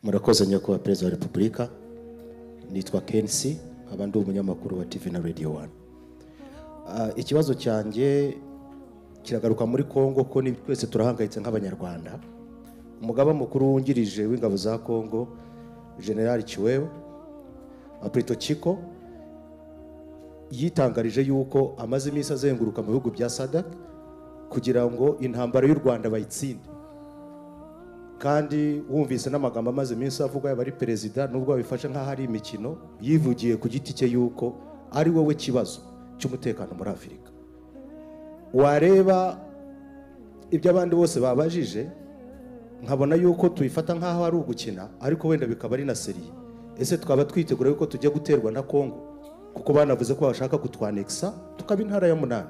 Murakoze nyakubahwa Perezida wa Repubulika. Nitwa Kensi, abandi umunyamakuru wa TV na Radio 1. Ikibazo cyanjye kiragaruka muri Kongo ko ni twese turahangayitse nk'abanyarwanda. Umugaba mukuru wungirije w'ingabo za Kongo, General Chiwewe Aprito Chiko, yitangarije yuko amaze iminsi azenguruka mu bihugu bya SADC kugira ngo intambara y'u Rwanda bayitsinde. Kandi wumvise n'amagambo amaze iminsi avuga y'abari perezida nubwo babifashe nk'aho ari imikino, yivugiye ku giti cye yuko ari wowe kibazo cy'umutekano muri Afurika. Wareba ibyo abandi bose babajije nkabona yuko tuyifata nk'aho ari ugukina, ariko wenda bikaba ari na seriye. Ese twaba twitegura yuko tujya guterwa na Kongo kuko banavuze ko bashaka kutwanexa tukaba intara ya 8.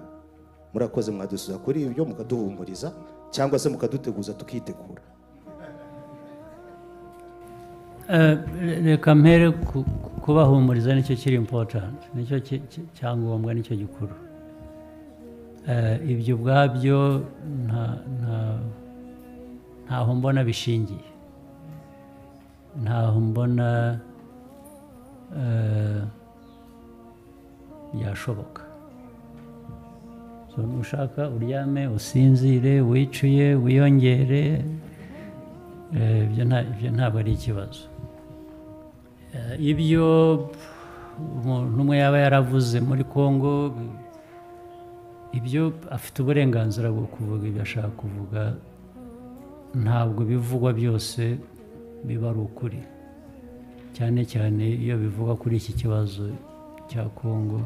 Murakoze mwadusuza kuri ibyo mukaduhumuriza cyangwa se mukaduteguza tukitegura. Reka mpere kubahumuriza nicyo kiri important, nicyo cyangombwa, nicyo gikuru. Ibyo ubwabyo ntaho mbona bishingiye, ntaho mbona byashoboka. So nushaka uryame usinzire wicuye wiyongere, ibyo ntabwo ari ikibazo. Ibyo umuntu umwe yaba yaravuze muri Kongo, ibyo afite uburenganzira bwo kuvuga ibyo ashaka kuvuga. Ntabwo bivugwa byose biba ari ukuri, cyane cyane iyo bivugwa kuri iki kibazo cya Kongo,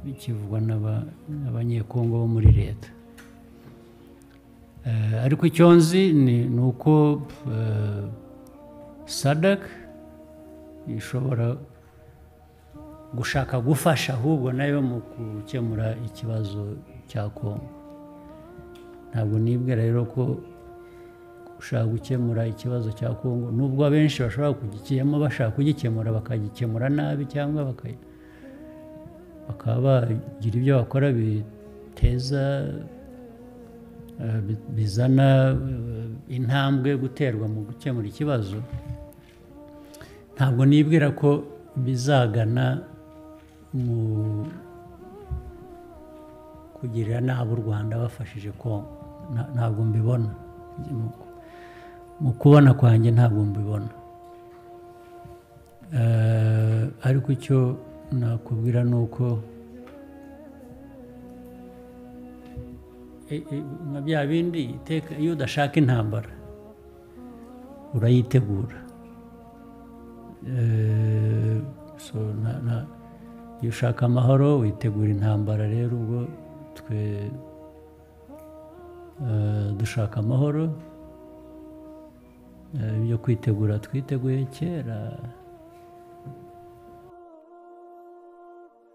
bikivugwa n'abanyekongo bo muri leta. Ariko icyo nzi ni uko SADC ishobora gushaka gufasha ahubwo nayo mu gukemura ikibazo cya Kongo. Ntabwo nibwira rero ko gushaka gukemura ikibazo cya Kongo, nubwo abenshi bashobora kugikemura bashaka kugikemura bakagikemura nabi, cyangwa bakaba bagira ibyo bakora biteza bizana intambwe guterwa mu gukemura ikibazo. Ntabwo nibwira ko bizagana mu kugirira nabi u Rwanda bafashije Kongo. Ntabwo mbibona, mu kubona kwanjye ntabwo mbibona. Ariko icyo nakubwira ni uko nka bya bindi, iyo udashaka intambara urayitegura. Iyo ushaka amahoro witegura intambara. Rero ubwo twe dushaka amahoro, ibyo kwitegura twiteguye kera.